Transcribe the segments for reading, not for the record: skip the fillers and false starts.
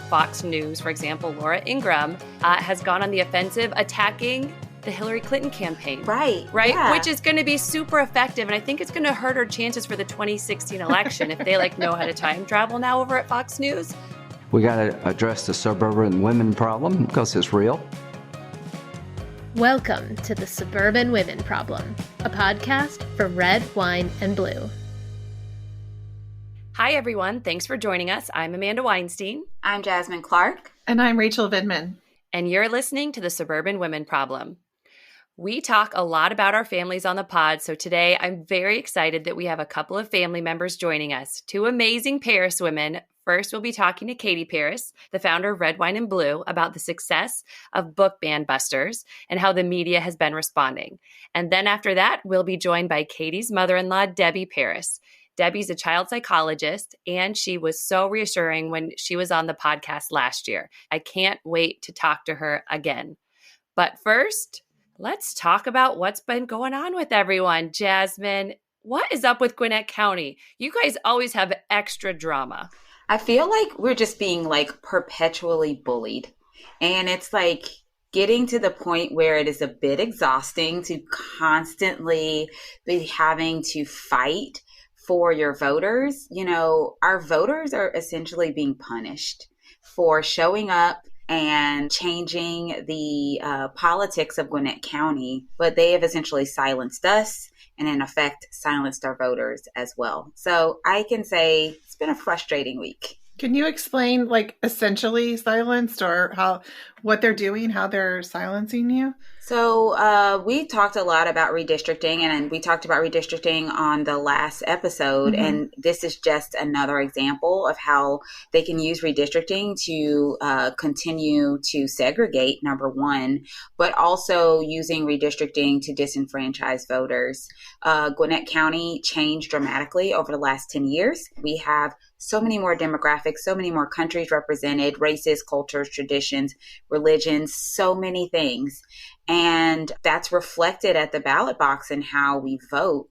Fox News, for example, Laura Ingraham, has gone on the offensive attacking the Hillary Clinton campaign. Right. Yeah. Which is going to be super effective. And I think it's going to hurt her chances for the 2016 election if they know how to time travel now over at Fox News. We got to address the suburban women problem because it's real. Welcome to the Suburban Women Problem, a podcast for red, wine, and blue. Hi, everyone. Thanks for joining us. I'm Amanda Weinstein. I'm Jasmine Clark. And I'm Rachel Vindman. And you're listening to the Suburban Women Problem. We talk a lot about our families on the pod, so today I'm very excited that we have a couple of family members joining us, two amazing Paris women. First, we'll be talking to Debby Paris, the founder of Red, Wine, and Blue, about the success of book ban busters and how the media has been responding. And then after that, we'll be joined by Katie's mother-in-law, Debby Paris. Debbie's a child psychologist, and she was so reassuring when she was on the podcast last year. I can't wait to talk to her again. But first, let's talk about what's been going on with everyone. Jasmine, what is up with Gwinnett County? You guys always have extra drama. I feel like we're just being perpetually bullied. And it's getting to the point where it is a bit exhausting to constantly be having to fight for your voters. You know, our voters are essentially being punished for showing up and changing the politics of Gwinnett County, but they have essentially silenced us and in effect silenced our voters as well. So I can say it's been a frustrating week. Can you explain essentially silenced or what they're doing, how they're silencing you? So we talked a lot about redistricting, and we talked about redistricting on the last episode. Mm-hmm. And this is just another example of how they can use redistricting to continue to segregate, number one, but also using redistricting to disenfranchise voters. Gwinnett County changed dramatically over the last 10 years. We have so many more demographics, so many more countries represented, races, cultures, traditions, religions, so many things. And that's reflected at the ballot box in how we vote.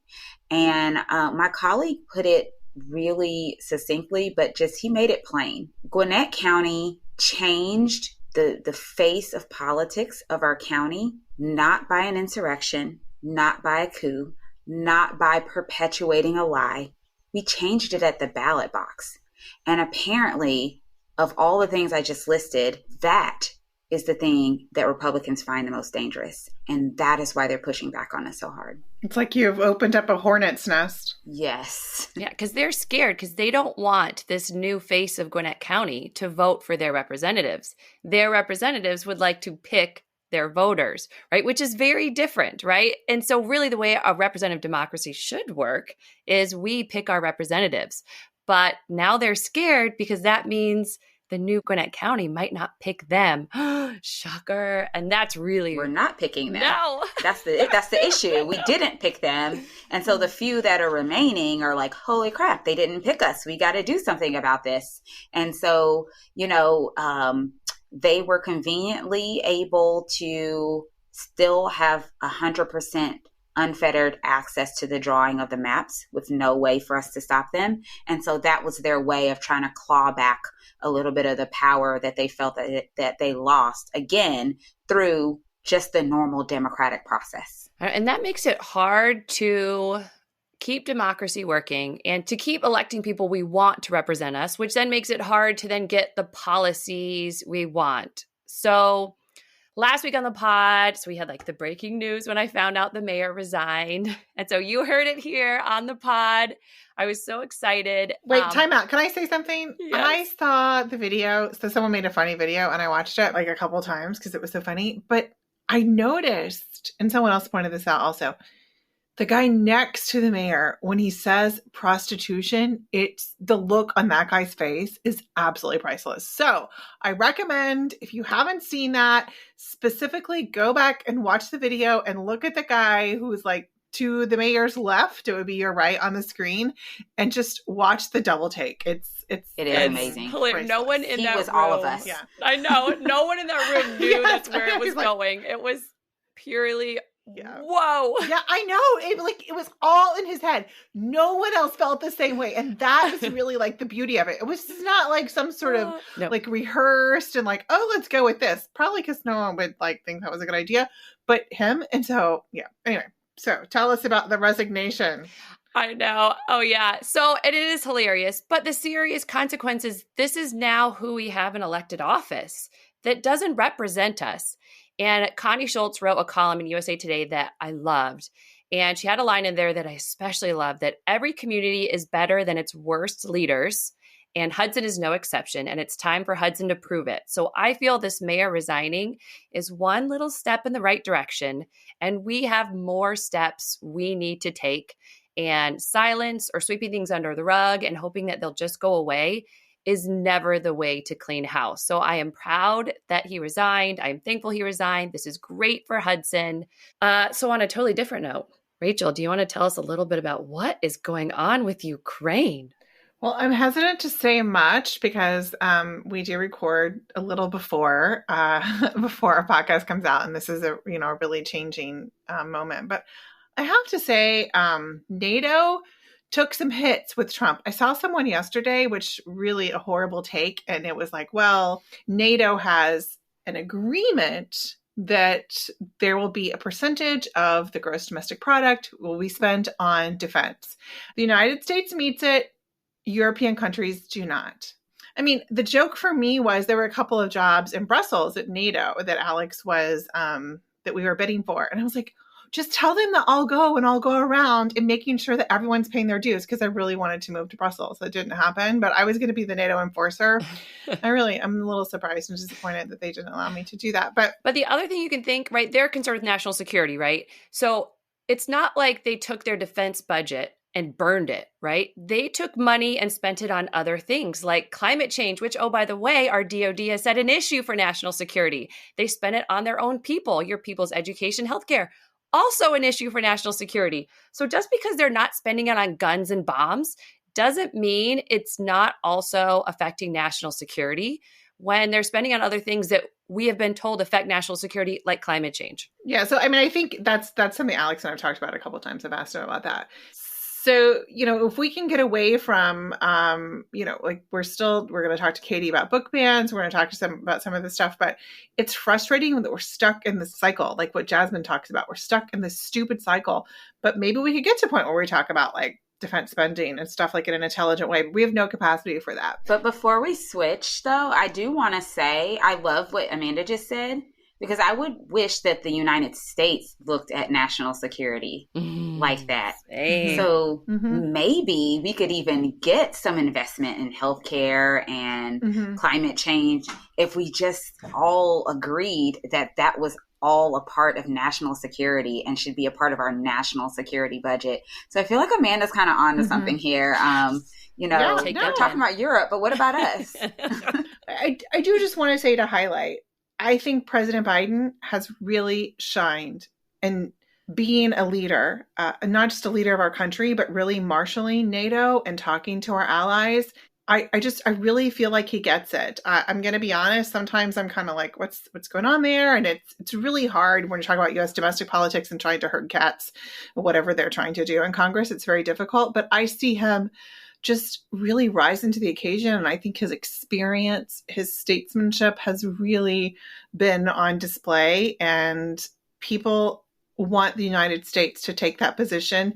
And my colleague put it really succinctly, but he made it plain. Gwinnett County changed the face of politics of our county, not by an insurrection, not by a coup, not by perpetuating a lie. We changed it at the ballot box. And apparently, of all the things I just listed, that is the thing that Republicans find the most dangerous. And that is why they're pushing back on us so hard. It's like you've opened up a hornet's nest. Yes. Yeah, because they're scared because they don't want this new face of Gwinnett County to vote for their representatives. Their representatives would like to pick their voters, right? Which is very different, right? And so really the way a representative democracy should work is we pick our representatives. But now they're scared because that means the new Gwinnett County might not pick them. Shocker. And that's really... We're not picking them. No. That's the issue. We didn't pick them. And so the few that are remaining are like, holy crap, they didn't pick us. We got to do something about this. And so, they were conveniently able to still have 100% unfettered access to the drawing of the maps with no way for us to stop them. And so that was their way of trying to claw back a little bit of the power that they felt that they lost, again, through just the normal democratic process. And that makes it hard to keep democracy working and to keep electing people we want to represent us, which then makes it hard to then get the policies we want. So last week on the pod, we had the breaking news when I found out the mayor resigned. And so you heard it here on the pod. I was so excited. Wait, time out. Can I say something? Yes. I saw the video. So someone made a funny video and I watched it a couple times because it was so funny. But I noticed, and someone else pointed this out also, the guy next to the mayor, when he says prostitution, it's the look on that guy's face is absolutely priceless. So I recommend, if you haven't seen that, specifically go back and watch the video and look at the guy who's to the mayor's left. It would be your right on the screen, and just watch the double take. It is amazing. No one in that room. He was all of us. Yeah. I know. No one in that room knew Yes, that's where it was going. It was purely Yeah. Whoa. Yeah, I know. It was all in his head. No one else felt the same way. And that is really like the beauty of it. It was not like some sort of No. like rehearsed and like, oh, let's go with this. Probably because no one would like think that was a good idea, but him. And so, yeah. Anyway, so tell us about the resignation. I know. Oh, yeah. So, and it is hilarious, but the serious consequences, this is now who we have in elected office that doesn't represent us. And Connie Schultz wrote a column in USA Today that I loved. And she had a line in there that I especially love, that every community is better than its worst leaders. And Hudson is no exception. And it's time for Hudson to prove it. So I feel this mayor resigning is one little step in the right direction. And we have more steps we need to take. And silence or sweeping things under the rug and hoping that they'll just go away is never the way to clean house. So I am proud that he resigned. I'm thankful he resigned. This is great for Hudson. So on a totally different note, Rachel, do you want to tell us a little bit about what is going on with Ukraine? Well, I'm hesitant to say much because we do record a little before our podcast comes out, and this is a really changing moment. But I have to say, NATO took some hits with Trump. I saw someone yesterday, which really a horrible take. And it was like, well, NATO has an agreement that there will be a percentage of the gross domestic product will be spent on defense. The United States meets it. European countries do not. I mean, the joke for me was there were a couple of jobs in Brussels at NATO that Alex was, that we were bidding for. And I was like, just tell them that I'll go and I'll go around and making sure that everyone's paying their dues, because I really wanted to move to Brussels. That didn't happen, but I was going to be the NATO enforcer. I'm a little surprised and disappointed that they didn't allow me to do that. But the other thing you can think, right, they're concerned with national security, right? So it's not like they took their defense budget and burned it, right? They took money and spent it on other things like climate change, which, oh, by the way, our DOD has said an issue for national security. They spent it on their own people, your people's education, healthcare. Also an issue for national security. So just because they're not spending it on guns and bombs doesn't mean it's not also affecting national security when they're spending on other things that we have been told affect national security, like climate change. Yeah. So, I mean, I think that's something Alex and I've talked about a couple of times. I've asked him about that. So, if we can get away from, like we're going to talk to Katie about book bans. We're going to talk to them about some of this stuff, but it's frustrating that we're stuck in this cycle. Like what Jasmine talks about, we're stuck in this stupid cycle, but maybe we could get to a point where we talk about like defense spending and stuff like in an intelligent way. We have no capacity for that. But before we switch though, I do want to say, I love what Amanda just said, because I would wish that the United States looked at national security like that. Same. So maybe we could even get some investment in healthcare and climate change if we just all agreed that that was all a part of national security and should be a part of our national security budget. So I feel like Amanda's kind of on to something here. They're talking about Europe, but what about us? I do just want to say to highlight, I think President Biden has really shined in being a leader, not just a leader of our country, but really marshaling NATO and talking to our allies. I really feel like he gets it. I'm going to be honest. Sometimes I'm kind of like, what's going on there? And it's really hard when you talk about U.S. domestic politics and trying to herd cats, whatever they're trying to do in Congress. It's very difficult, but I see him just really rising to the occasion. And I think his experience, his statesmanship has really been on display, and people want the United States to take that position.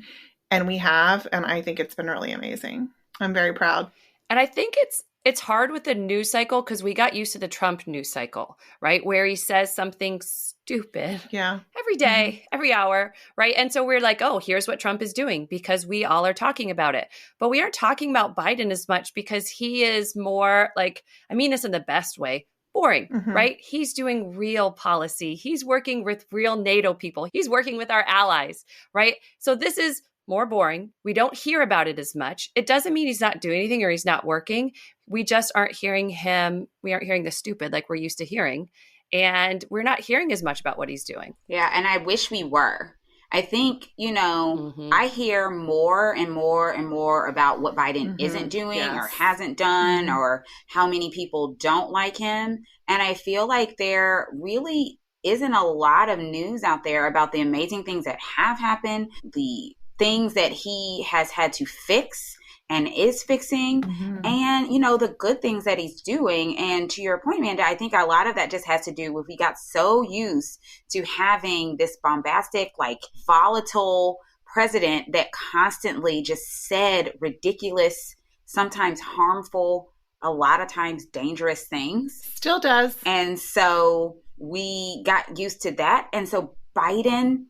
And we have, and I think it's been really amazing. I'm very proud. And I think it's hard with the news cycle because we got used to the Trump news cycle, right? Where he says something stupid every day, every hour, right? And so we're like, oh, here's what Trump is doing because we all are talking about it. But we aren't talking about Biden as much because he is more like, I mean this in the best way, boring, right? He's doing real policy. He's working with real NATO people. He's working with our allies, right? So this is more boring. We don't hear about it as much. It doesn't mean he's not doing anything or he's not working. We just aren't hearing him. We aren't hearing the stupid like we're used to hearing. And we're not hearing as much about what he's doing. Yeah. And I wish we were. I think, I hear more and more and more about what Biden isn't doing or hasn't done or how many people don't like him. And I feel like they're really isn't a lot of news out there about the amazing things that have happened, the things that he has had to fix and is fixing, and, you know, the good things that he's doing. And to your point, Amanda, I think a lot of that just has to do with we got so used to having this bombastic, like volatile president that constantly just said ridiculous, sometimes harmful, a lot of times dangerous things. Still does. And so we got used to that. And so Biden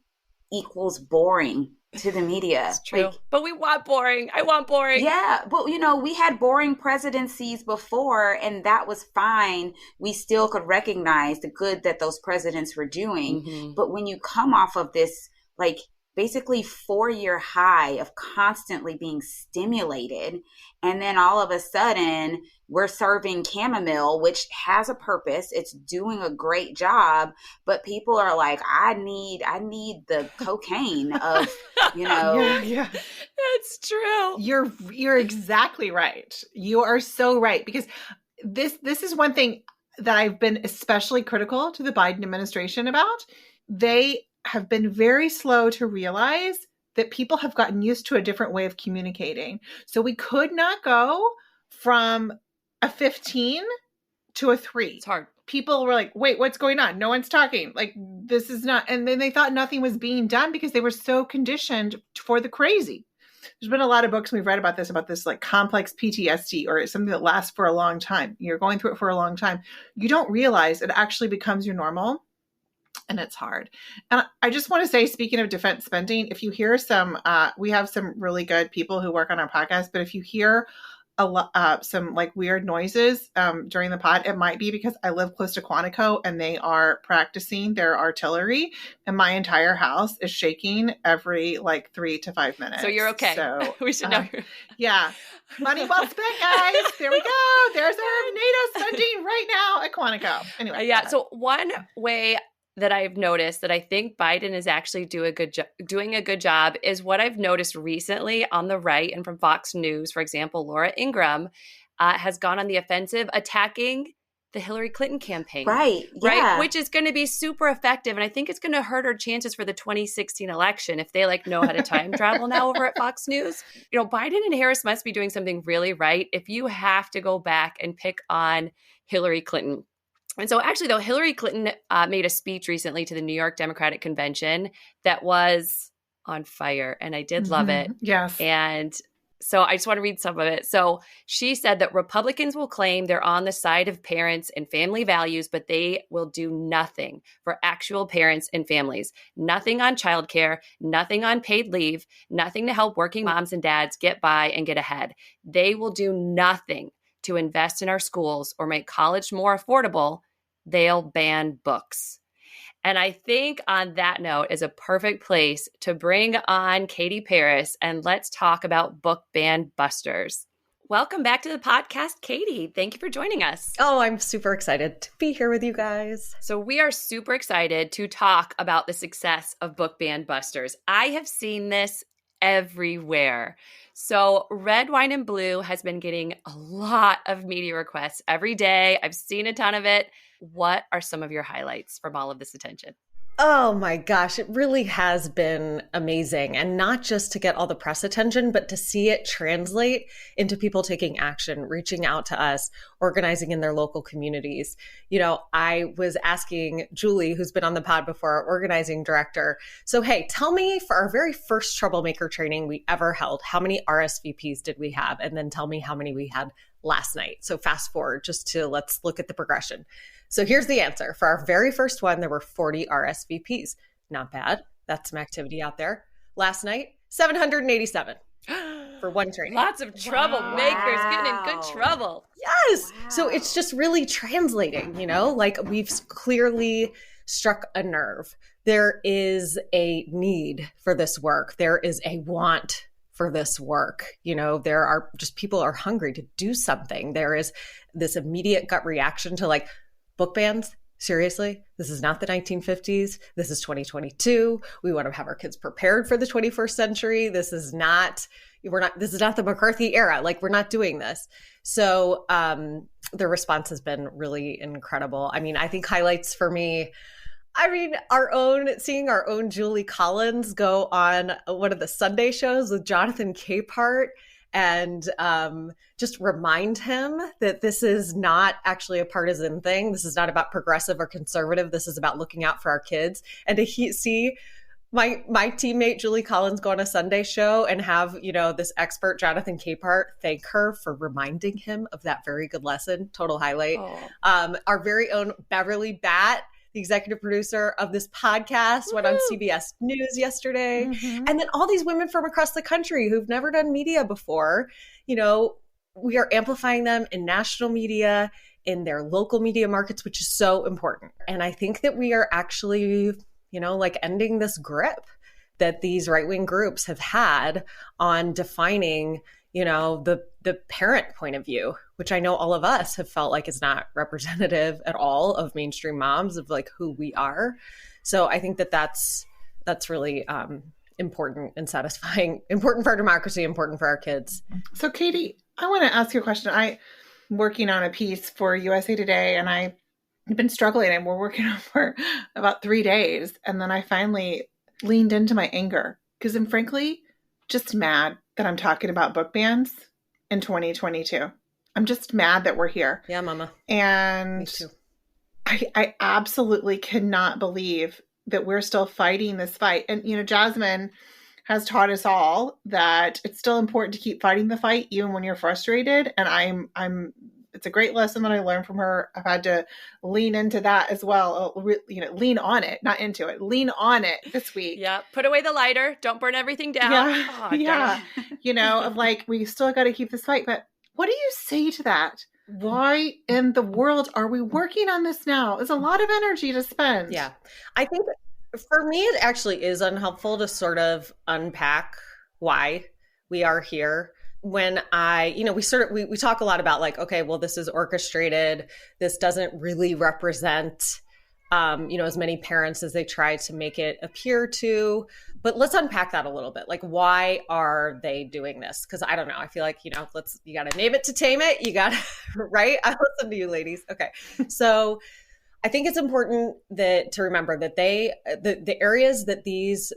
equals boring to the media. It's true. Like, but we want boring. I want boring. Yeah. But, you know, we had boring presidencies before, and that was fine. We still could recognize the good that those presidents were doing. But when you come off of this, like, basically 4-year high of constantly being stimulated, and then all of a sudden we're serving chamomile, which has a purpose. It's doing a great job, but people are like, I need the cocaine of, you know. Yeah. That's true. You're exactly right. You are so right, because this is one thing that I've been especially critical to the Biden administration about. They have been very slow to realize that people have gotten used to a different way of communicating. So we could not go from a 15 to a 3. It's hard. People were like, wait, what's going on? No one's talking. Like, this is not. And then they thought nothing was being done because they were so conditioned for the crazy. There's been a lot of books we've read about this like complex PTSD, or it's something that lasts for a long time. You're going through it for a long time. You don't realize it actually becomes your normal. And it's hard. And I just want to say, speaking of defense spending, if you hear some, we have some really good people who work on our podcast, but if you hear some like weird noises during the pod, it might be because I live close to Quantico and they are practicing their artillery, and my entire house is shaking every like 3 to 5 minutes. So you're okay. So we should know. Yeah. Money well spent, guys. There we go. There's our NATO spending right now at Quantico. Anyway. Yeah. So one way that I've noticed that I think Biden is actually doing a good job is what I've noticed recently on the right, and from Fox News, for example, Laura Ingraham has gone on the offensive attacking the Hillary Clinton campaign. Right. Yeah. Which is going to be super effective. And I think it's going to hurt her chances for the 2016 election if they like know how to time travel now over at Fox News. You know, Biden and Harris must be doing something really right if you have to go back and pick on Hillary Clinton. And so actually, though, Hillary Clinton made a speech recently to the New York Democratic Convention that was on fire. And I did love it. Yes. And so I just want to read some of it. So she said that Republicans will claim they're on the side of parents and family values, but they will do nothing for actual parents and families. Nothing on childcare, nothing on paid leave, nothing to help working moms and dads get by and get ahead. They will do nothing to invest in our schools or make college more affordable. They'll ban books. And I think on that note is a perfect place to bring on Debby Paris, and let's talk about book ban busters. Welcome back to the podcast, Katie. Thank you for joining us. Oh, I'm super excited to be here with you guys. So we are super excited to talk about the success of book ban busters. I have seen this everywhere. So Red, Wine, and Blue has been getting a lot of media requests every day. I've seen a ton of it. What are some of your highlights from all of this attention? Oh my gosh, it really has been amazing. And not just to get all the press attention, but to see it translate into people taking action, reaching out to us, organizing in their local communities. You know, I was asking Julie, who's been on the pod before, our organizing director. So, hey, tell me, for our very first troublemaker training we ever held, how many RSVPs did we have? And then tell me how many we had last night. So fast forward just to let's look at the progression. So here's the answer. For our very first one, there were 40 RSVPs. Not bad. That's some activity out there. Last night, 787 for one training. Lots of troublemakers getting in good trouble. Yes. Wow. So it's just really translating, you know, like we've clearly struck a nerve. There is a need for this work. There is a want for this work. You know, there are just people are hungry to do something. There is this immediate gut reaction to like, book bans? Seriously? This is not the 1950s. This is 2022. We want to have our kids prepared for the 21st century. This is not the McCarthy era. Like, we're not doing this. So the response has been really incredible. I mean, I think highlights for me, I mean, seeing our own Julie Collins go on one of the Sunday shows with Jonathan Capehart and just remind him that this is not actually a partisan thing. This is not about progressive or conservative. This is about looking out for our kids. And to see my teammate Julie Collins go on a Sunday show and have, this expert Jonathan Capehart thank her for reminding him of that very good lesson. Total highlight. Our very own Beverly Batt, the executive producer of this podcast, went on CBS News yesterday. Mm-hmm. And then all these women from across the country who've never done media before, we are amplifying them in national media, in their local media markets, which is so important. And I think that we are actually, ending this grip that these right-wing groups have had on defining, the parent point of view, which I know all of us have felt like is not representative at all of mainstream moms, of like who we are. So I think that that's really important and satisfying, important for our democracy, important for our kids. So Katie, I want to ask you a question. I'm working on a piece for USA Today, and I've been struggling, and we're working on for about 3 days. And then I finally leaned into my anger because I'm frankly just mad that I'm talking about book bans in 2022. I'm just mad that we're here. Yeah, mama. And me too. I absolutely cannot believe that we're still fighting this fight. And, Jasmine has taught us all that it's still important to keep fighting the fight, even when you're frustrated. And it's a great lesson that I learned from her. I've had to lean into that as well. Lean on it, not into it. Lean on it this week. Yeah. Put away the lighter. Don't burn everything down. Yeah. Of like, we still got to keep this fight. But what do you say to that? Why in the world are we working on this now? It's a lot of energy to spend. Yeah. I think for me, it actually is unhelpful to sort of unpack why we are here. When we talk a lot about like, okay, well, this is orchestrated. This doesn't really represent, as many parents as they try to make it appear to. But let's unpack that a little bit. Like, why are they doing this? Because I don't know. I feel like, you got to name it to tame it. You got to, right? I listen to you ladies. Okay. So I think it's important to remember that the areas that these,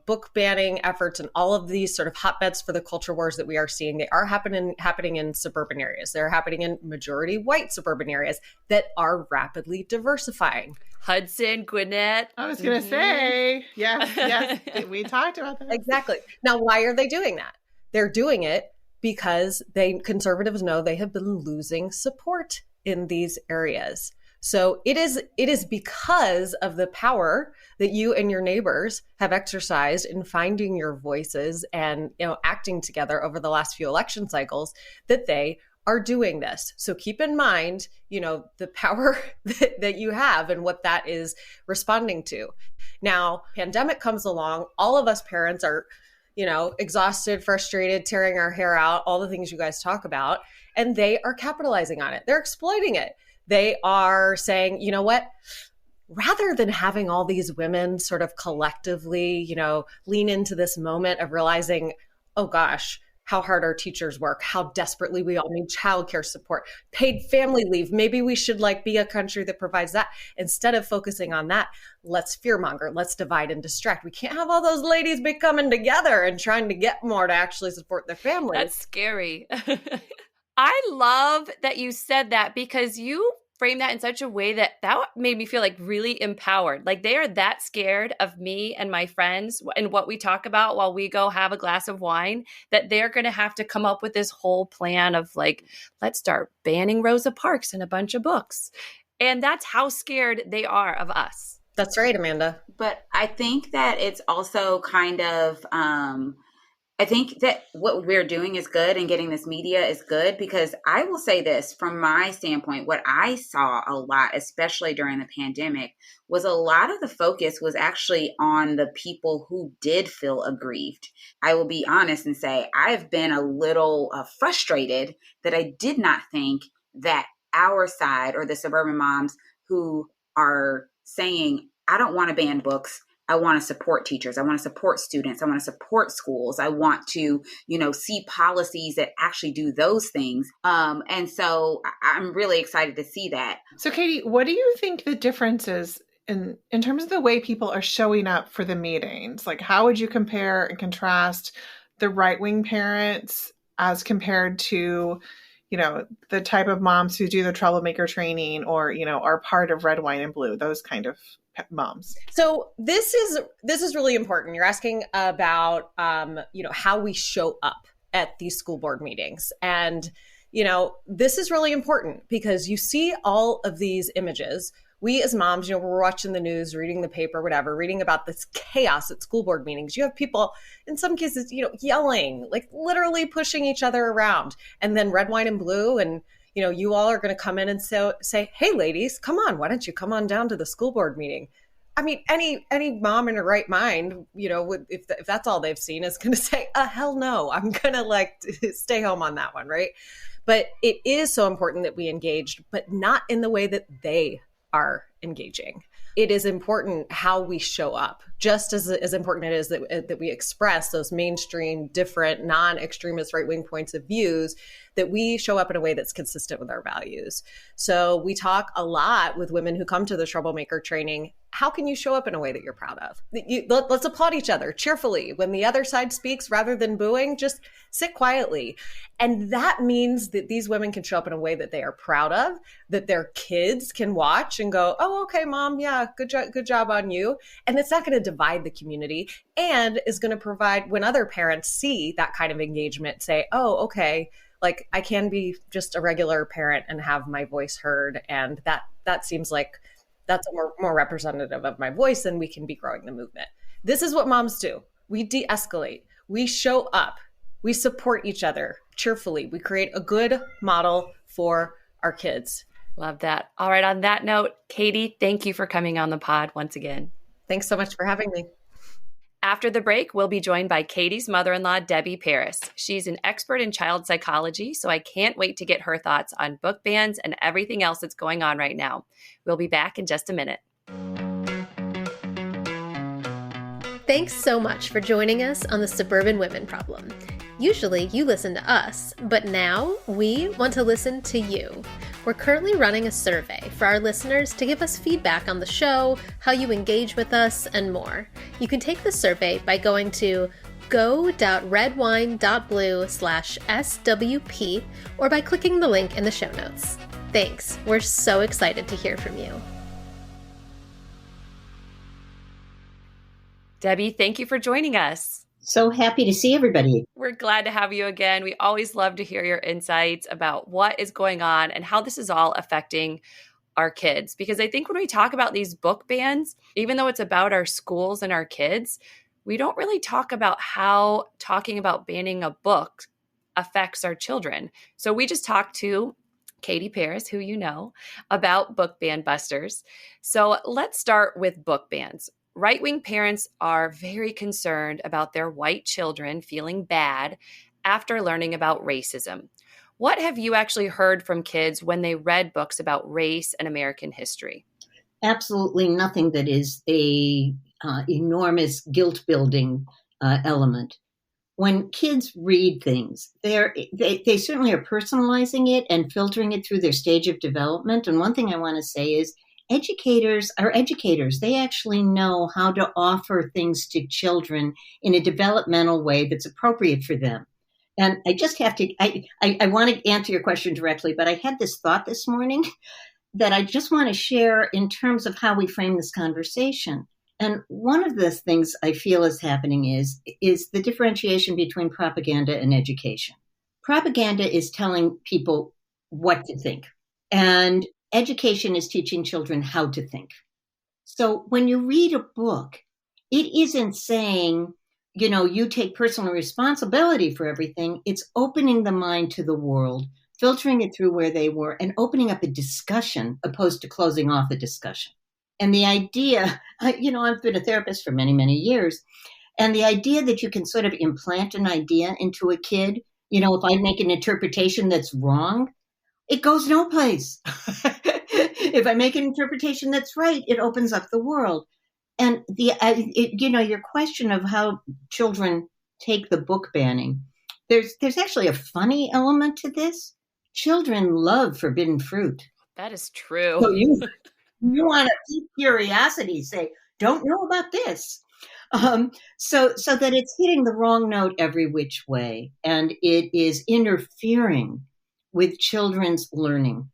book banning efforts and all of these sort of hotbeds for the culture wars that we are seeing, they are happening in suburban areas. They're happening in majority white suburban areas that are rapidly diversifying. Hudson, Gwinnett. I was going to say, yes, we talked about that. Exactly. Now, why are they doing that? They're doing it because conservatives know they have been losing support in these areas. So it is because of the power that you and your neighbors have exercised in finding your voices and, acting together over the last few election cycles that they are doing this. So keep in mind, the power that you have and what that is responding to. Now, pandemic comes along, all of us parents are, exhausted, frustrated, tearing our hair out, all the things you guys talk about, and they are capitalizing on it. They're exploiting it. They are saying, you know what, rather than having all these women sort of collectively, lean into this moment of realizing, oh gosh, how hard our teachers work, how desperately we all need childcare support, paid family leave. Maybe we should be a country that provides that. Instead of focusing on that, let's fearmonger, let's divide and distract. We can't have all those ladies be coming together and trying to get more to actually support their families. That's scary. I love that you said that because you frame that in such a way that made me feel like really empowered. Like they are that scared of me and my friends and what we talk about while we go have a glass of wine that they're going to have to come up with this whole plan of like, let's start banning Rosa Parks and a bunch of books. And that's how scared they are of us. That's right, Amanda. But I think that it's also kind of, I think that what we're doing is good and getting this media is good because I will say this from my standpoint, what I saw a lot, especially during the pandemic, was a lot of the focus was actually on the people who did feel aggrieved. I will be honest and say I've been a little frustrated that I did not think that our side or the suburban moms who are saying, I don't want to ban books. I want to support teachers. I want to support students. I want to support schools. I want to, see policies that actually do those things. And so I'm really excited to see that. So Katie, what do you think the difference is in terms of the way people are showing up for the meetings, like how would you compare and contrast the right-wing parents as compared to, the type of moms who do the troublemaker training or, are part of Red, Wine, and Blue, those kind of moms? So this is really important. You're asking about, how we show up at these school board meetings. And, this is really important because you see all of these images. We as moms, we're watching the news, reading the paper, whatever, reading about this chaos at school board meetings. You have people, in some cases, yelling, like literally pushing each other around. And then Red, Wine, and Blue. And, you all are going to come in and say, hey, ladies, come on, why don't you come on down to the school board meeting? I mean, any mom in her right mind, if that's all they've seen is going to say, hell no, I'm going to stay home on that one, right? But it is so important that we engaged, but not in the way that they are engaging. It is important how we show up, just as important it is that we express those mainstream, different, non-extremist right-wing points of views, that we show up in a way that's consistent with our values. So we talk a lot with women who come to the troublemaker training. How can you show up in a way that you're proud of? Let's applaud each other cheerfully. When the other side speaks, rather than booing, just sit quietly. And that means that these women can show up in a way that they are proud of, that their kids can watch and go, oh, okay, mom, yeah, good job on you. And it's not going to divide the community and is going to provide, when other parents see that kind of engagement, say, oh, okay, like I can be just a regular parent and have my voice heard. And that seems like that's more representative of my voice, and we can be growing the movement. This is what moms do. We de-escalate. We show up. We support each other cheerfully. We create a good model for our kids. Love that. All right. On that note, Katie, thank you for coming on the pod once again. Thanks so much for having me. After the break, we'll be joined by Katie's mother-in-law, Debby Paris. She's an expert in child psychology, so I can't wait to get her thoughts on book bans and everything else that's going on right now. We'll be back in just a minute. Thanks so much for joining us on the Suburban Women Problem. Usually you listen to us, but now we want to listen to you. We're currently running a survey for our listeners to give us feedback on the show, how you engage with us, and more. You can take the survey by going to go.redwine.blue/SWP or by clicking the link in the show notes. Thanks. We're so excited to hear from you. Debby, thank you for joining us. So happy to see everybody. We're glad to have you again. We always love to hear your insights about what is going on and how this is all affecting our kids. Because I think when we talk about these book bans, even though it's about our schools and our kids, we don't really talk about how talking about banning a book affects our children. So we just talked to Katie Paris, who you know, about book ban busters. So let's start with book bans. Right-wing parents are very concerned about their white children feeling bad after learning about racism. What have you actually heard from kids when they read books about race and American history? Absolutely nothing that is a enormous guilt-building element. When kids read things, they certainly are personalizing it and filtering it through their stage of development. And one thing I want to say is, educators are educators. They actually know how to offer things to children in a developmental way that's appropriate for them. And I just have to, I want to answer your question directly, but I had this thought this morning that I just want to share in terms of how we frame this conversation. And one of the things I feel is happening is the differentiation between propaganda and education. Propaganda is telling people what to think. And education is teaching children how to think. So when you read a book, it isn't saying, you take personal responsibility for everything. It's opening the mind to the world, filtering it through where they were, and opening up a discussion opposed to closing off a discussion. And the idea, I've been a therapist for many, many years, and the idea that you can sort of implant an idea into a kid, if I make an interpretation that's wrong, it goes no place. If I make an interpretation that's right, it opens up the world. And your question of how children take the book banning, there's actually a funny element to this. Children love forbidden fruit. That is true. So You want to keep curiosity, say, don't know about this. So that it's hitting the wrong note every which way, and it is interfering with children's learning.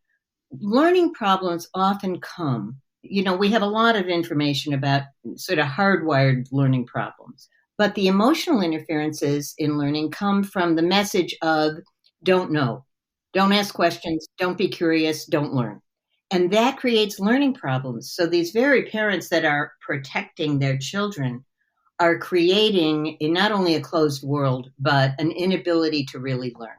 Learning problems often come, we have a lot of information about sort of hardwired learning problems, but the emotional interferences in learning come from the message of don't know, don't ask questions, don't be curious, don't learn. And that creates learning problems. So these very parents that are protecting their children are creating not only a closed world, but an inability to really learn.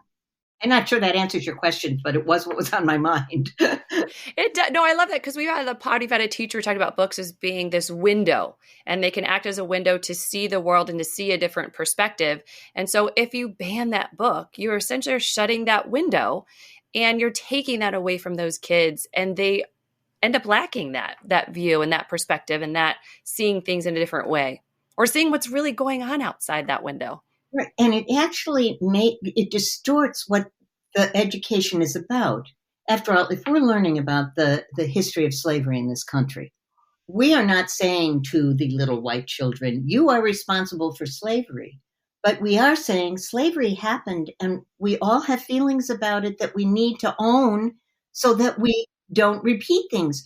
I'm not sure that answers your question, but it was what was on my mind. No, I love that, because we had we've had a teacher talking about books as being this window, and they can act as a window to see the world and to see a different perspective. And so if you ban that book, you're essentially shutting that window, and you're taking that away from those kids, and they end up lacking that view and that perspective and that seeing things in a different way, or seeing what's really going on outside that window. Right. And it actually it distorts what the education is about. After all, if we're learning about the history of slavery in this country, we are not saying to the little white children, you are responsible for slavery. But we are saying slavery happened, and we all have feelings about it that we need to own so that we don't repeat things.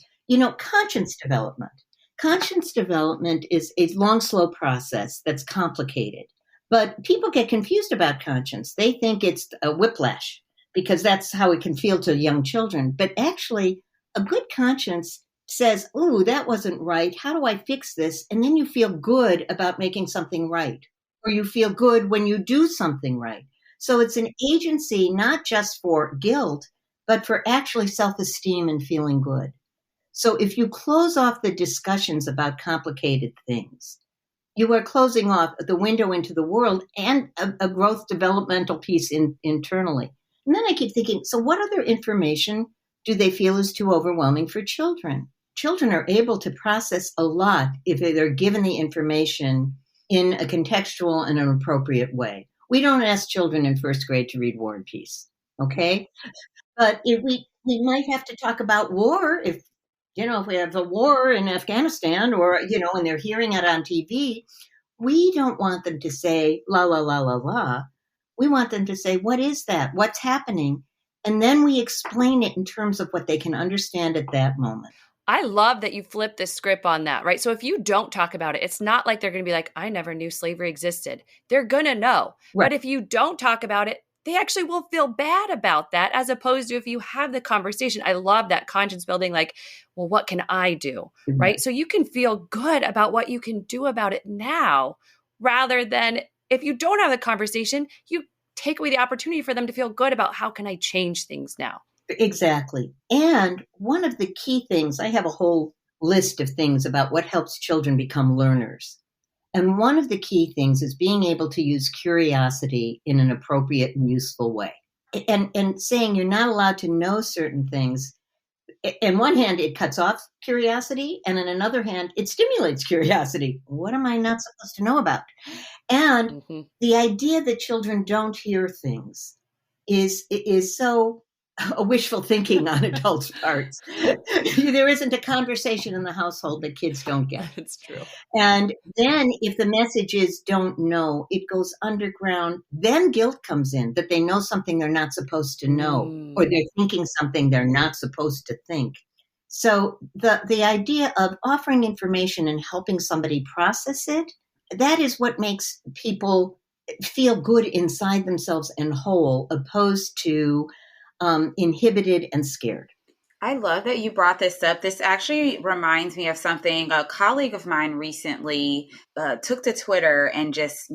Conscience development. Conscience development is a long, slow process that's complicated. But people get confused about conscience. They think it's a whiplash because that's how it can feel to young children. But actually, a good conscience says, "Ooh, that wasn't right. How do I fix this?" And then you feel good about making something right, or you feel good when you do something right. So it's an agency not just for guilt, but for actually self-esteem and feeling good. So if you close off the discussions about complicated things, you are closing off the window into the world and a growth developmental piece internally. And then I keep thinking, so what other information do they feel is too overwhelming for children? Children are able to process a lot if they're given the information in a contextual and an appropriate way. We don't ask children in first grade to read War and Peace, okay? But if we might have to talk about war if we have a war in Afghanistan or, and they're hearing it on TV, we don't want them to say, la, la, la, la, la. We want them to say, what is that? What's happening? And then we explain it in terms of what they can understand at that moment. I love that you flip the script on that, right? So if you don't talk about it, it's not like they're going to be like, I never knew slavery existed. They're going to know. Right. But if you don't talk about it, they actually will feel bad about that, as opposed to if you have the conversation. I love that conscience building, like, well, what can I do? Mm-hmm. Right? So you can feel good about what you can do about it now, rather than if you don't have the conversation, you take away the opportunity for them to feel good about how can I change things now? Exactly. And one of the key things, I have a whole list of things about what helps children become learners. And one of the key things is being able to use curiosity in an appropriate and useful way. And saying you're not allowed to know certain things. In one hand, it cuts off curiosity. And in another hand, it stimulates curiosity. What am I not supposed to know about? And the idea that children don't hear things is so a wishful thinking on adults' parts. There isn't a conversation in the household that kids don't get. It's true. And then if the message is don't know, it goes underground. Then guilt comes in that they know something they're not supposed to know, or they're thinking something they're not supposed to think. So the idea of offering information and helping somebody process it, that is what makes people feel good inside themselves and whole, opposed to inhibited and scared. I love that you brought this up. This actually reminds me of something a colleague of mine recently took to Twitter and just,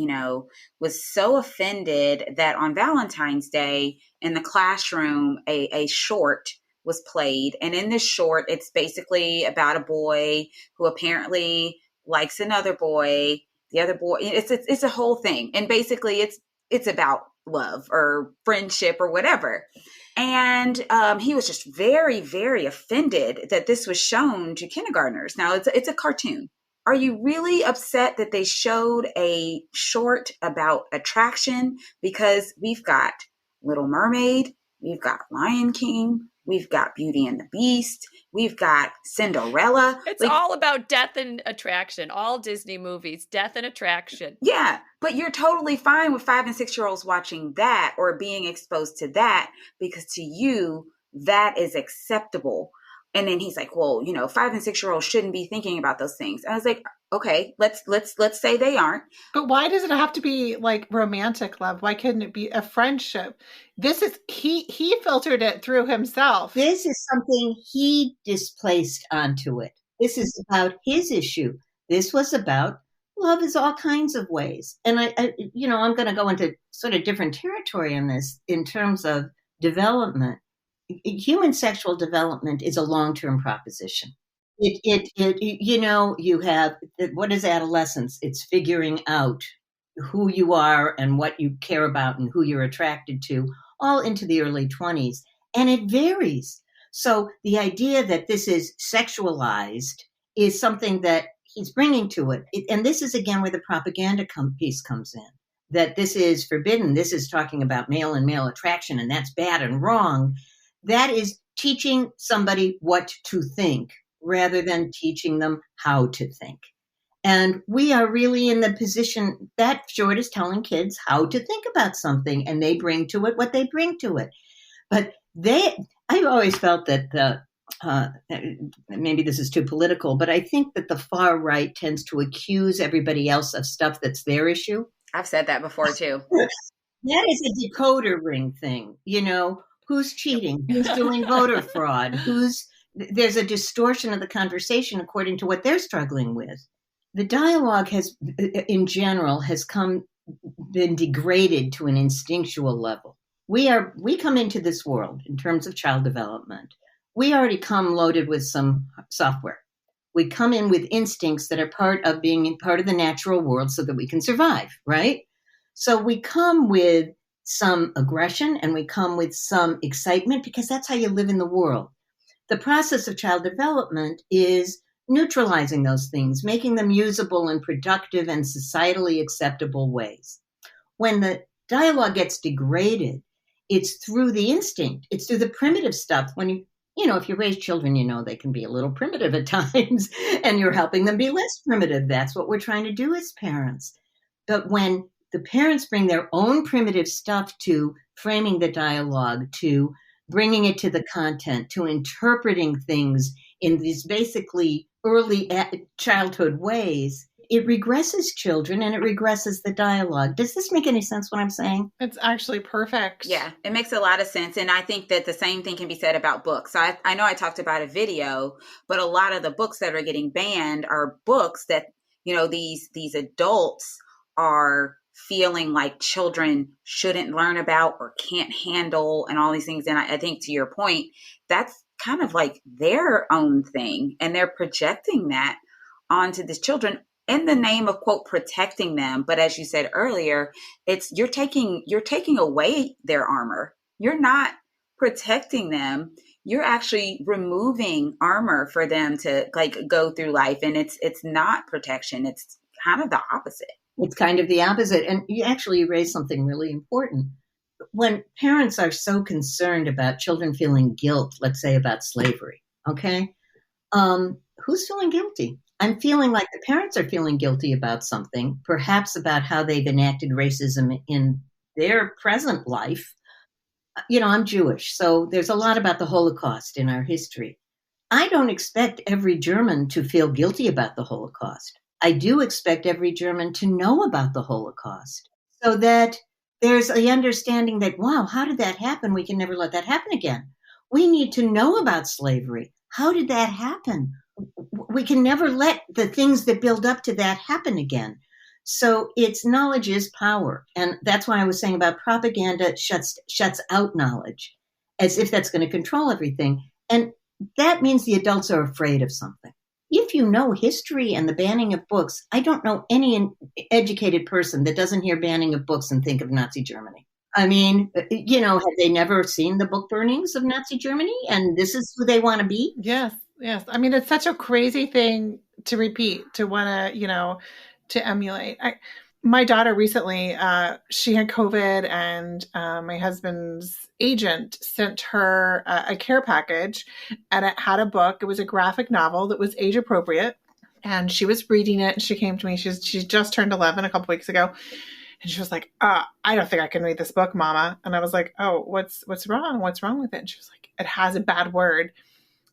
was so offended that on Valentine's Day in the classroom, a short was played. And in this short, it's basically about a boy who apparently likes another boy. The other boy, it's a whole thing. And basically it's about love or friendship or whatever. And he was just very, very offended that this was shown to kindergartners. Now, it's a cartoon. Are you really upset that they showed a short about attraction? Because we've got Little Mermaid, we've got Lion King, We've got Beauty and the Beast. We've got Cinderella. It's all about death and attraction. All Disney movies, death and attraction. Yeah, but you're totally fine with 5 and 6-year-olds watching that or being exposed to that because to you, that is acceptable. And then he's like, well, 5 and 6-year-olds shouldn't be thinking about those things. And I was like, okay, let's say they aren't. But why does it have to be like romantic love? Why couldn't it be a friendship? This is he filtered it through himself. This is something he displaced onto it. This is about his issue. This was about love is all kinds of ways. And I'm going to go into sort of different territory in this in terms of development. Human sexual development is a long-term proposition. You have, what is adolescence? It's figuring out who you are and what you care about and who you're attracted to, all into the early 20s. And it varies. So the idea that this is sexualized is something that he's bringing to it. And this is, again, where the propaganda piece comes in, that this is forbidden. This is talking about male and male attraction, and that's bad and wrong. That is teaching somebody what to think rather than teaching them how to think. And we are really in the position that Short is telling kids how to think about something, and they bring to it what they bring to it. But I've always felt that maybe this is too political, but I think that the far right tends to accuse everybody else of stuff that's their issue. I've said that before too. That is a decoder ring thing, Who's cheating? Who's doing voter fraud? There's a distortion of the conversation according to what they're struggling with. The dialogue in general, been degraded to an instinctual level. We come into this world in terms of child development. We already come loaded with some software. We come in with instincts that are part of being part of the natural world so that we can survive, right? So we come with some aggression and we come with some excitement because that's how you live in the world. The process of child development is neutralizing those things, making them usable in productive and societally acceptable ways. When the dialogue gets degraded, it's through the instinct. It's through the primitive stuff. When if you raise children, they can be a little primitive at times and you're helping them be less primitive. That's what we're trying to do as parents. But when the parents bring their own primitive stuff to framing the dialogue, to bringing it to the content, to interpreting things in these basically early childhood ways, it regresses children and it regresses the dialogue. Does this make any sense what I'm saying? It's actually perfect. Yeah, it makes a lot of sense. And I think that the same thing can be said about books. I know I talked about a video, but a lot of the books that are getting banned are books that, these adults are feeling like children shouldn't learn about or can't handle and all these things. And I think to your point, that's kind of like their own thing. And they're projecting that onto the children in the name of, quote, protecting them. But as you said earlier, you're taking away their armor. You're not protecting them. You're actually removing armor for them to go through life. And it's not protection. It's kind of the opposite. It's kind of the opposite. And you raised something really important. When parents are so concerned about children feeling guilt, let's say about slavery, okay, who's feeling guilty? I'm feeling like the parents are feeling guilty about something, perhaps about how they've enacted racism in their present life. I'm Jewish, so there's a lot about the Holocaust in our history. I don't expect every German to feel guilty about the Holocaust. I do expect every German to know about the Holocaust so that there's the understanding that, wow, how did that happen? We can never let that happen again. We need to know about slavery. How did that happen? We can never let the things that build up to that happen again. So it's knowledge is power. And that's why I was saying about propaganda shuts out knowledge as if that's going to control everything. And that means the adults are afraid of something. If you know history and the banning of books, I don't know any educated person that doesn't hear banning of books and think of Nazi Germany. I mean, have they never seen the book burnings of Nazi Germany? And this is who they want to be? Yes. I mean, it's such a crazy thing to repeat, to want to, to emulate. My daughter recently, she had COVID, and my husband's agent sent her a care package, and it had a book. It was a graphic novel that was age appropriate, and she was reading it. And she came to me. She just turned 11 a couple weeks ago, and she was like, "I don't think I can read this book, Mama." And I was like, "Oh, what's wrong? What's wrong with it?" And she was like, "It has a bad word,"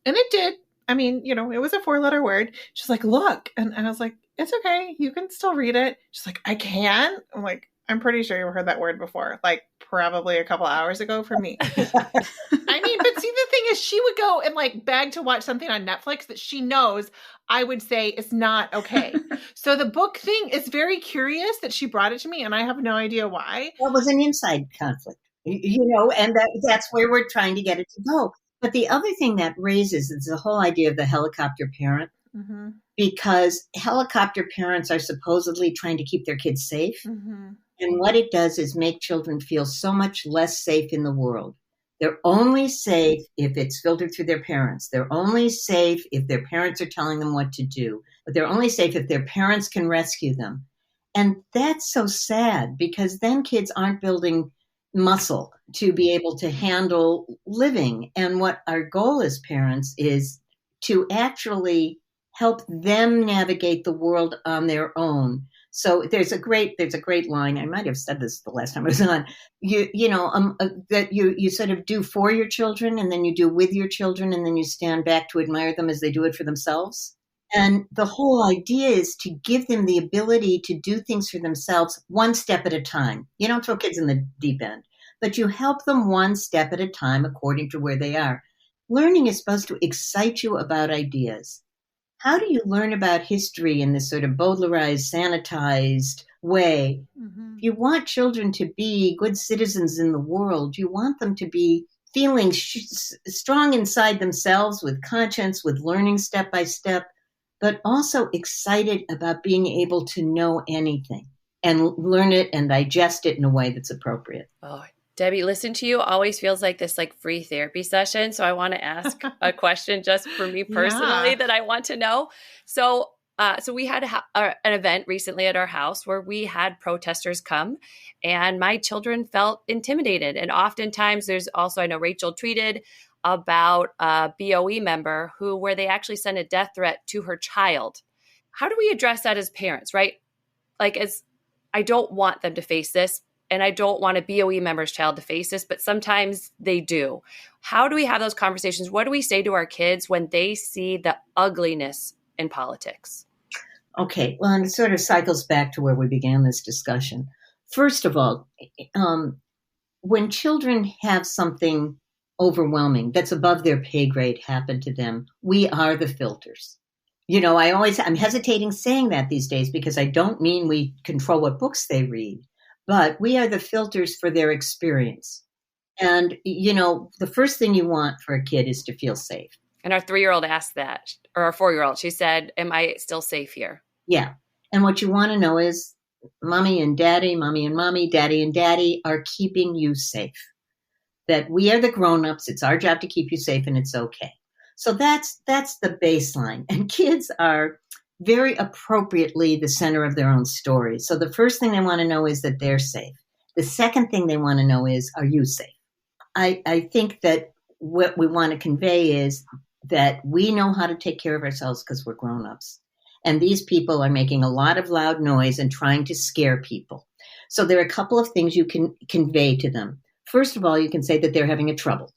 and it did. I mean, it was a 4-letter word. She's like, "Look," and I was like, "It's okay. You can still read it." She's like, "I can?" I'm like, "I'm pretty sure you've heard that word before, like probably a couple hours ago for me." I mean, but see, the thing is, she would go and like beg to watch something on Netflix that she knows I would say is not okay. So the book thing is very curious that she brought it to me, and I have no idea why. Well, it was an inside conflict, and that's where we're trying to get it to go. But the other thing that raises is the whole idea of the helicopter parent, Mm-hmm. because helicopter parents are supposedly trying to keep their kids safe. Mm-hmm. And what it does is make children feel so much less safe in the world. They're only safe if it's filtered through their parents. They're only safe if their parents are telling them what to do. But they're only safe if their parents can rescue them. And that's so sad, because then kids aren't building muscle to be able to handle living. And what our goal as parents is to actually help them navigate the world on their own. So there's a great line. I might have said this the last time I was on. That you sort of do for your children, and then you do with your children, and then you stand back to admire them as they do it for themselves. And the whole idea is to give them the ability to do things for themselves one step at a time. You don't throw kids in the deep end, but you help them one step at a time according to where they are. Learning is supposed to excite you about ideas. How do you learn about history in this sort of Baudelarized, sanitized way? Mm-hmm. You want children to be good citizens in the world. You want them to be feeling strong inside themselves, with conscience, with learning step by step, but also excited about being able to know anything and learn it and digest it in a way that's appropriate. Oh, Debbie, listen to you always feels like this free therapy session. So I want to ask a question just for me personally that I want to know. So we had an event recently at our house where we had protesters come, and my children felt intimidated. And oftentimes there's also, I know Rachel tweeted about a BOE member where they actually sent a death threat to her child. How do we address that as parents, right? I don't want them to face this, and I don't want a BOE member's child to face this, but sometimes they do. How do we have those conversations? What do we say to our kids when they see the ugliness in politics? Okay, well, and it sort of cycles back to where we began this discussion. First of all, when children have something overwhelming that's above their pay grade happen to them, we are the filters. I'm hesitating saying that these days, because I don't mean we control what books they read, but we are the filters for their experience. And, the first thing you want for a kid is to feel safe. And our 3-year-old asked that, or our 4-year-old, she said, "Am I still safe here?" Yeah. And what you want to know is mommy and daddy, mommy and mommy, daddy and daddy are keeping you safe. That we are the grown-ups. It's our job to keep you safe, and it's okay. So that's the baseline. And kids are very appropriately the center of their own story. So the first thing they want to know is that they're safe. The second thing they want to know is, are you safe? I think that what we want to convey is that we know how to take care of ourselves because we're grown-ups. And these people are making a lot of loud noise and trying to scare people. So there are a couple of things you can convey to them. First of all, you can say that they're having a trouble.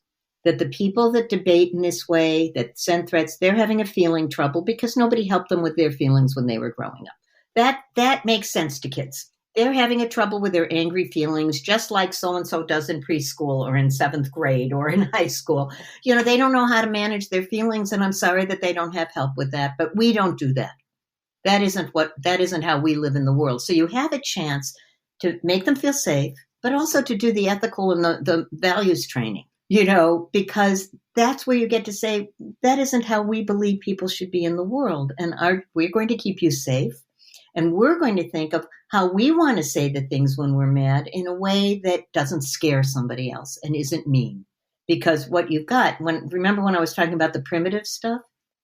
That the people that debate in this way, that send threats, they're having a feeling trouble because nobody helped them with their feelings when they were growing up. That makes sense to kids. They're having a trouble with their angry feelings, just like so-and-so does in preschool or in 7th grade or in high school. They don't know how to manage their feelings, and I'm sorry that they don't have help with that, but we don't do that. That isn't how we live in the world. So you have a chance to make them feel safe, but also to do the ethical and the values training, because that's where you get to say, that isn't how we believe people should be in the world. And we're going to keep you safe. And we're going to think of how we want to say the things when we're mad in a way that doesn't scare somebody else and isn't mean. Because what you've got, remember when I was talking about the primitive stuff?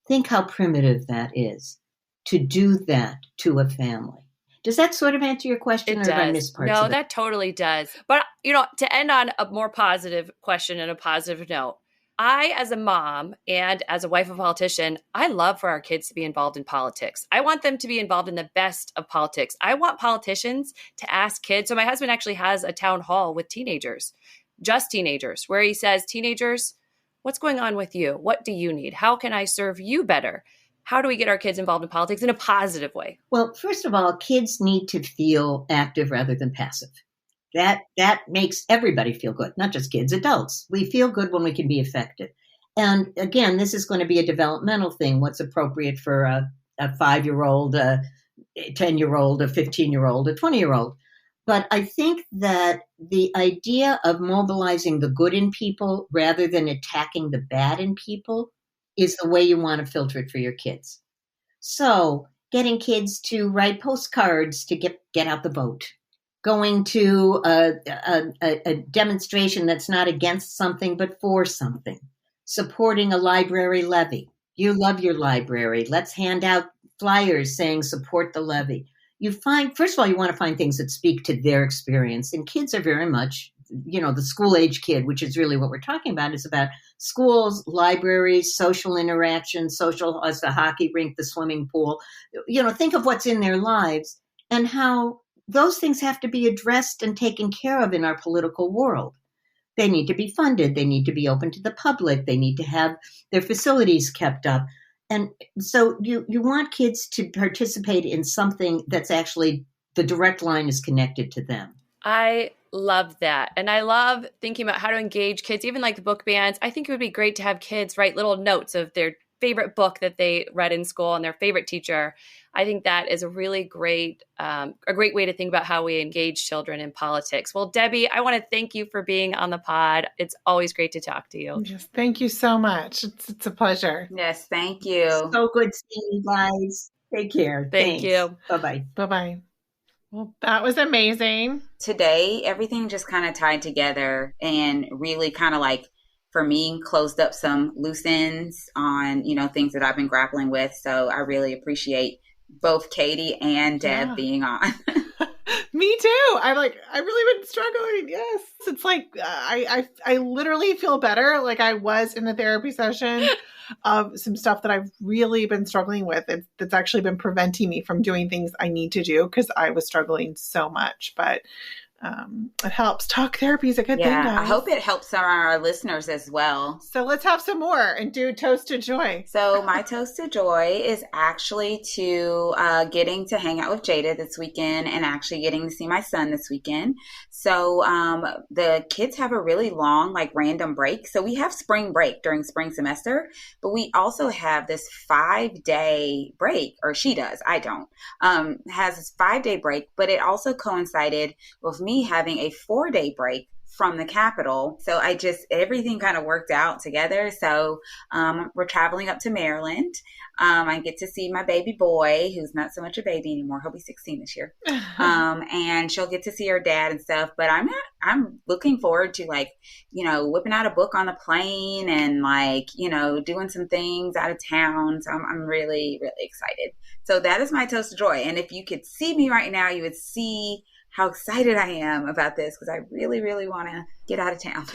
Think how primitive that is to do that to a family. Does that sort of answer your question, It or did I does. miss parts No, of it? that totally does. But, to end on a more positive question and a positive note, I, as a mom and as a wife of a politician, I love for our kids to be involved in politics. I want them to be involved in the best of politics. I want politicians to ask kids. So my husband actually has a town hall with teenagers, just teenagers, where he says, teenagers, what's going on with you? What do you need? How can I serve you better? How do we get our kids involved in politics in a positive way? Well, first of all, kids need to feel active rather than passive. That makes everybody feel good, not just kids, adults. We feel good when we can be effective. And again, this is going to be a developmental thing. What's appropriate for a 5-year-old, a 10-year-old, a 15-year-old, a 20-year-old. But I think that the idea of mobilizing the good in people rather than attacking the bad in people is the way you want to filter it for your kids. So getting kids to write postcards to get out the vote, going to a demonstration that's not against something but for something, supporting a library levy. You love your library. Let's hand out flyers saying support the levy. First of all, you want to find things that speak to their experience. And kids are very much, the school age kid, which is really what we're talking about, is about schools, libraries, social interaction, as the hockey rink, the swimming pool. Think of what's in their lives and how those things have to be addressed and taken care of in our political world. They need to be funded. They need to be open to the public. They need to have their facilities kept up. And so you want kids to participate in something that's actually the direct line is connected to them. I love that. And I love thinking about how to engage kids, even like the book bans. I think it would be great to have kids write little notes of their favorite book that they read in school and their favorite teacher. I think that is a really great way to think about how we engage children in politics. Well, Debbie, I want to thank you for being on the pod. It's always great to talk to you. Yes, thank you so much. It's a pleasure. Yes, thank you. So good seeing you guys. Take care. Thank you. Bye-bye. Bye-bye. Well, that was amazing. Today, everything just kind of tied together and really kind of like, for me, closed up some loose ends on, things that I've been grappling with. So I really appreciate both Katie and Deb being on. Me too. I've really been struggling. Yes. It's like, I literally feel better. Like I was in a therapy session of some stuff that I've really been struggling with. That's actually been preventing me from doing things I need to do because I was struggling so much, but it helps. Talk therapy is a good thing, guys. I hope it helps our listeners as well. So let's have some more and do Toast to Joy. So my toast to joy is actually to getting to hang out with Jada this weekend and actually getting to see my son this weekend. So the kids have a really long, random break. So we have spring break during spring semester, but we also have this 5-day break, or she does. I don't. Has this 5-day break, but it also coincided with me having a 4-day break from the Capitol. So everything kind of worked out together. So we're traveling up to Maryland. I get to see my baby boy, who's not so much a baby anymore. He'll be 16 this year. And she'll get to see her dad and stuff. But I'm looking forward to whipping out a book on the plane and doing some things out of town. So I'm really, really excited. So that is my toast of joy. And if you could see me right now, you would see how excited I am about this because I really, really want to get out of town.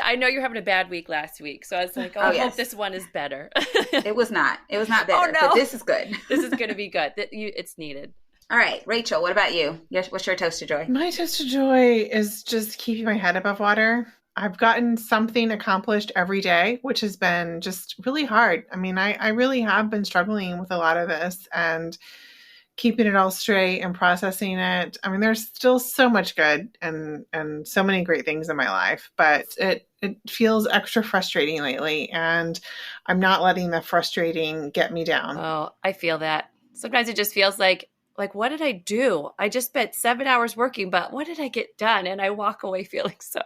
I know you're having a bad week last week, so I was like, I hope this one is better. It was not better, no. But this is good. This is going to be good. It's needed. All right, Rachel, what about you? What's your toast to joy? My toast to joy is just keeping my head above water. I've gotten something accomplished every day, which has been just really hard. I mean, I really have been struggling with a lot of this and keeping it all straight and processing it. I mean, there's still so much good and so many great things in my life, but it feels extra frustrating lately, and I'm not letting the frustrating get me down. Oh, I feel that. Sometimes it just feels like, what did I do? I just spent 7 hours working, but what did I get done? And I walk away feeling so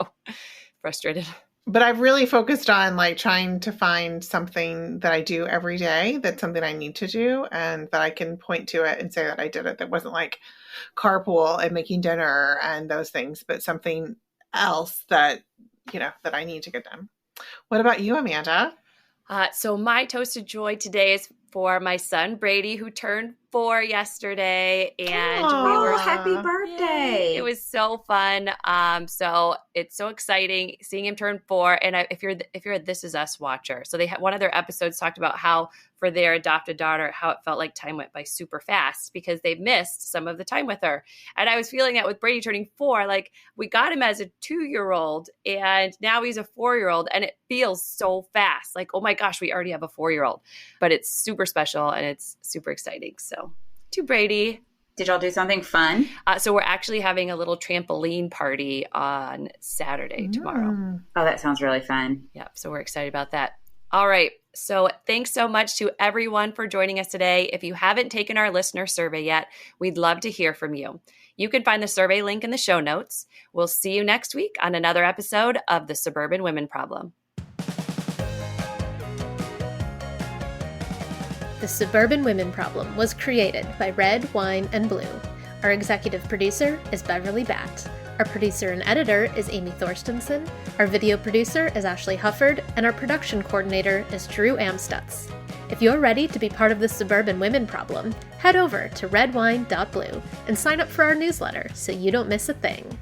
frustrated. But I've really focused on trying to find something that I do every day that's something I need to do and that I can point to it and say that I did it. That wasn't carpool and making dinner and those things, but something else that I need to get done. What about you, Amanda? So my toast of joy today is for my son, Brady, who turned 4 yesterday, and Oh, we were happy birthday. It was so fun. So it's so exciting seeing him turn 4. And if you're a This Is Us watcher, so they had one of their episodes talked about how for their adopted daughter, how it felt like time went by super fast because they missed some of the time with her. And I was feeling that with Brady turning 4, like we got him as a 2-year-old and now he's a 4-year-old, and it feels so fast. Like, oh my gosh, we already have a 4-year-old, but it's super special and it's super exciting. So to Brady. Did y'all do something fun? So we're actually having a little trampoline party on Saturday tomorrow. Oh, that sounds really fun. Yep. So we're excited about that. All right. So thanks so much to everyone for joining us today. If you haven't taken our listener survey yet, we'd love to hear from you. You can find the survey link in the show notes. We'll see you next week on another episode of The Suburban Women Problem. The Suburban Women Problem was created by Red, Wine, and Blue. Our executive producer is Beverly Batt. Our producer and editor is Amy Thorstensen. Our video producer is Ashley Hufford. And our production coordinator is Drew Amstutz. If you're ready to be part of the Suburban Women Problem, head over to redwine.blue and sign up for our newsletter so you don't miss a thing.